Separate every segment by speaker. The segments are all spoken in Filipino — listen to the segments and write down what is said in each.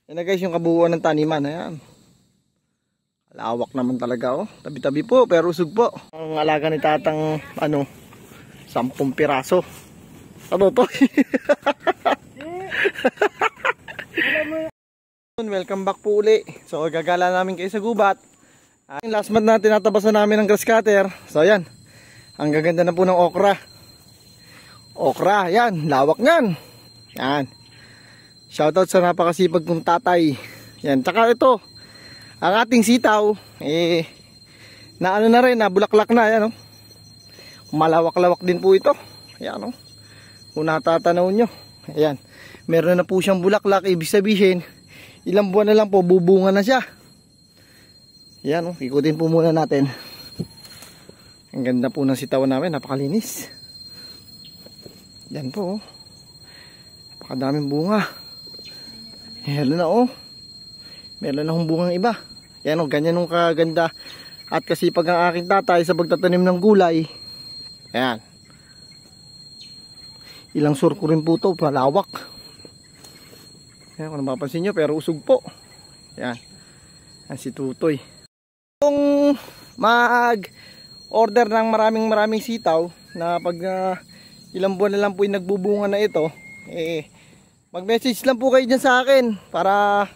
Speaker 1: Yan na guys yung kabuuan ng taniman. Ayan. Lawak naman talaga oh. Tabi-tabi po pero usog po. Ang alaga ni tatang 10 piraso. Ano to? Welcome back po uli. So gagala namin kayo sa gubat. Last month na tinatabasan namin ng grass cutter. So ayan. Ang gaganda na po ng okra. Okra, yan, lawak nyan. Yan. Shoutout sa napakasipag kong tatay. Yan, tsaka ito. Ang ating sitaw, na ano na rin, na bulaklak na, yan, oh. Malawak-lawak din po ito. Ayan, oh. Kung natatanaw nyo. Ayan. Meron na po siyang bulaklak, ibig sabihin, ilang buwan na lang po, bubunga na siya. Ayan, oh. Ikutin po muna natin. Ang ganda po ng sitawan namin, napakalinis. Yan po, oh. Napakadaming bunga. Meron na, oh. Meron na akong bungang iba. Yan, oh, ganyan yung kaganda at kasipag ang aking tatay sa pagtatanim ng gulay. Ayan. Ilang surko rin po ito, palawak. Ayan, kung napapansin nyo, pero usog po. Ayan. Ayan si Tutoy. Kung mag-order ng maraming sitaw na pag ilang buwan na lang po yung nagbubunga na ito, mag-message lang po kayo dyan sa akin para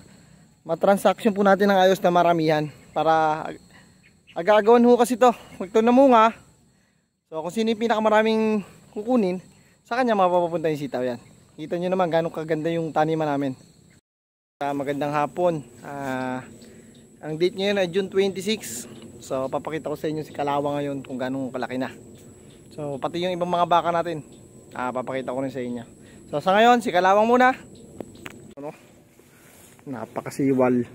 Speaker 1: matransaction po natin ng ayos na maramihan. Para agagawan ho kasi ito. Kung ito namunga, so kung sino yung pinakamaraming kukunin, sa kanya mapapapunta yung sitaw yan. Kita nyo naman gano'ng kaganda yung taniman namin. Magandang hapon. Ang date ngayon ay June 26. So papakita ko sa inyo si Kalawa ngayon kung gano'ng kalaki na. So pati yung ibang mga baka natin, papakita ko rin sa inyo. So sa ngayon, si Kalawang muna. Ano? Napakasiwal.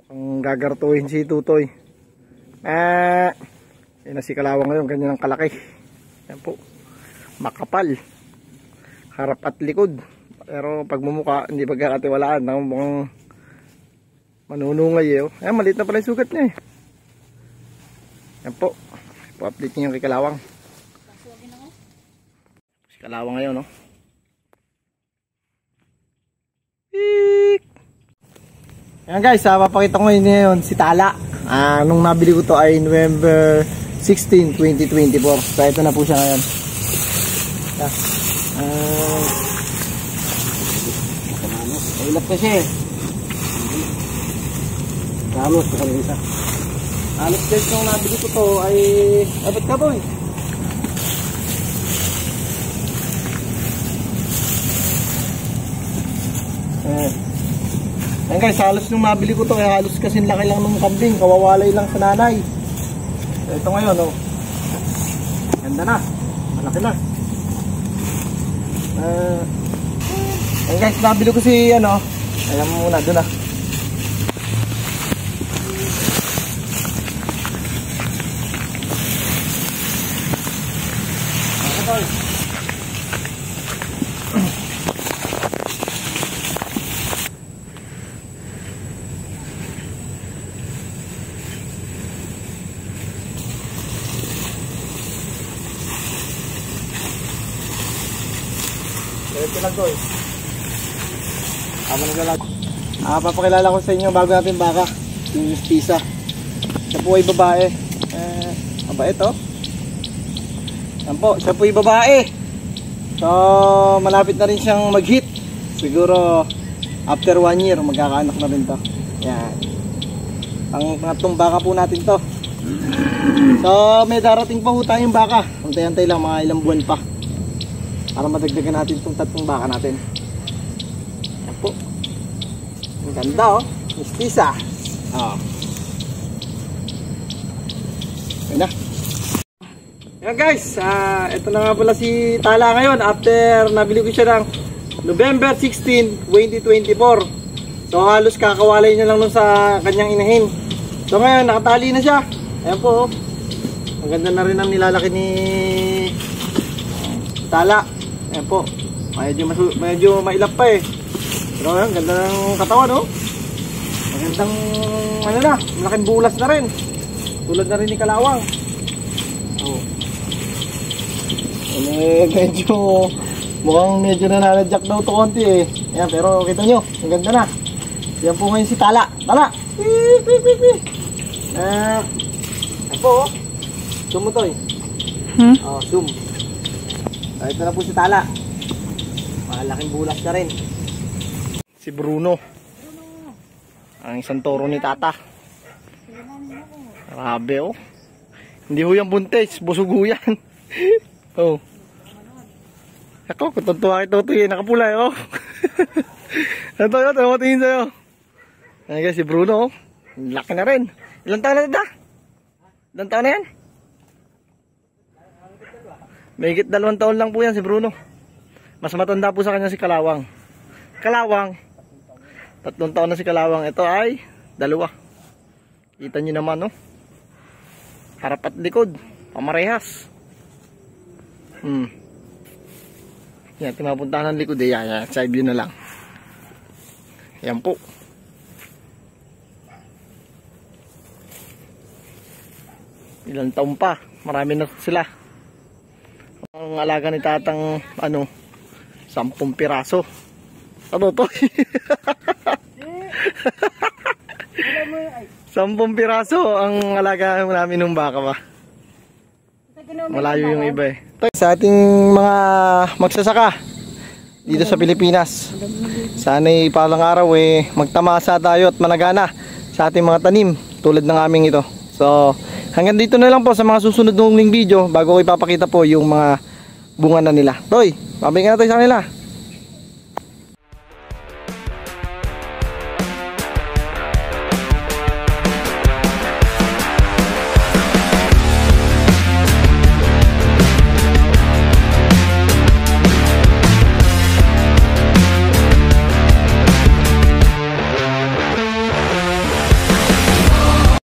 Speaker 1: Mukhang gagartuhin si Tutoy. Yan na si Kalawang ngayon, ganyan ang kalaki. Yan po. Makapal. Harap at likod. Pero pag mumukha, hindi pagkakatiwalaan. Mukhang manunungay eh. Ayan, maliit na pala yung sugat niya eh. Yan po. Po-update niyo yung kay Kalawang. Si Kalawang ngayon, no? Ayan guys, papakita ko ngayon si Tala. Nung nabili ko to ay November 16, 2024. So ito na po siya ngayon. Ilap kasi. Halos ko kanina isa. Halos guys, nung nabili ko to ay abot ka boy. Ayan guys, halos nung mabili ko to ay halos kasing laki lang ng kambing, kawawalay lang sa nanay. So ito ngayon, oh. Ganda na, malaki na. Ayan guys, nabili ko si ayan mo muna, doon na. Ito lang to eh. Papakilala ko sa inyo bago natin baka. Yung mistisa. Siya po ay babae. Mabait oh. Yan po, siya po ay babae. So malapit na rin siyang mag-hit. Siguro after 1 year magkakaanak na rin to. Yan. Ang pangatlong baka po natin to. So may darating pa po tayong baka. Antay-antay lang, mga ilang buwan pa para madagdagan natin itong 3 baka natin. Yan po. Ang ganda oh. Mistisa. Yan na. Yan guys. Ito na nga pala si Tala ngayon. After nabili ko siya ng November 16, 2024. So halos kakawalay niya lang nun sa kanyang inahin. So ngayon nakatali na siya. Ayan po oh. Ang ganda na rin ang nilalaki ni Tala. Ayan po. Medyo mailap pa eh. Pero ayan, ganda ng katawan oh. Magandang malaking bulas na rin. Tulad na rin ni Kalawang. Oh. Medyo Mukhang medyo nananadyak daw to konti eh. Ayan, pero kita nyo, ang ganda na. Yan po ngayon si Tala. Tala! Ayan po, oh. Zoom mo to eh. Oh, zoom. Ito na po si Tala. Malaking bulas na rin. Si Bruno. Ang isang toro ni Tata. Grabe oh. Hindi ho yan buntis, busog ho yan. Oh. Ako, kutuntuwa ito ito yun, nakapulay oh. Ito yun, tingin sa'yo. Ayan guys, si Bruno oh. Laki na rin. Ilang taon na ito? Ilang taon na yan? Mahigit 2 taon lang po yan si Bruno. Mas matanda po sa kanya si Kalawang. Kalawang 3 taon na si Kalawang. Ito ay 2. Kita nyo naman oh. Harap at likod, pamarehas. Yan, timapuntahan ng likod eh. Yan, side view na lang. Yan po. Ilang taon pa, marami na sila. Ang alaga ni Tatang, 10 piraso. Ano to? 10 piraso ang alaga namin ng baka ba. Malayo yung iba eh. Sa ating mga magsasaka dito sa Pilipinas, sana'y palang araw eh magtamasa tayo at managana sa ating mga tanim tulad ng aming ito. So hanggang dito na lang po sa mga susunod ng video bago ko ipapakita po yung mga bunga na nila. Toy, babay ka na tayo sa kanila.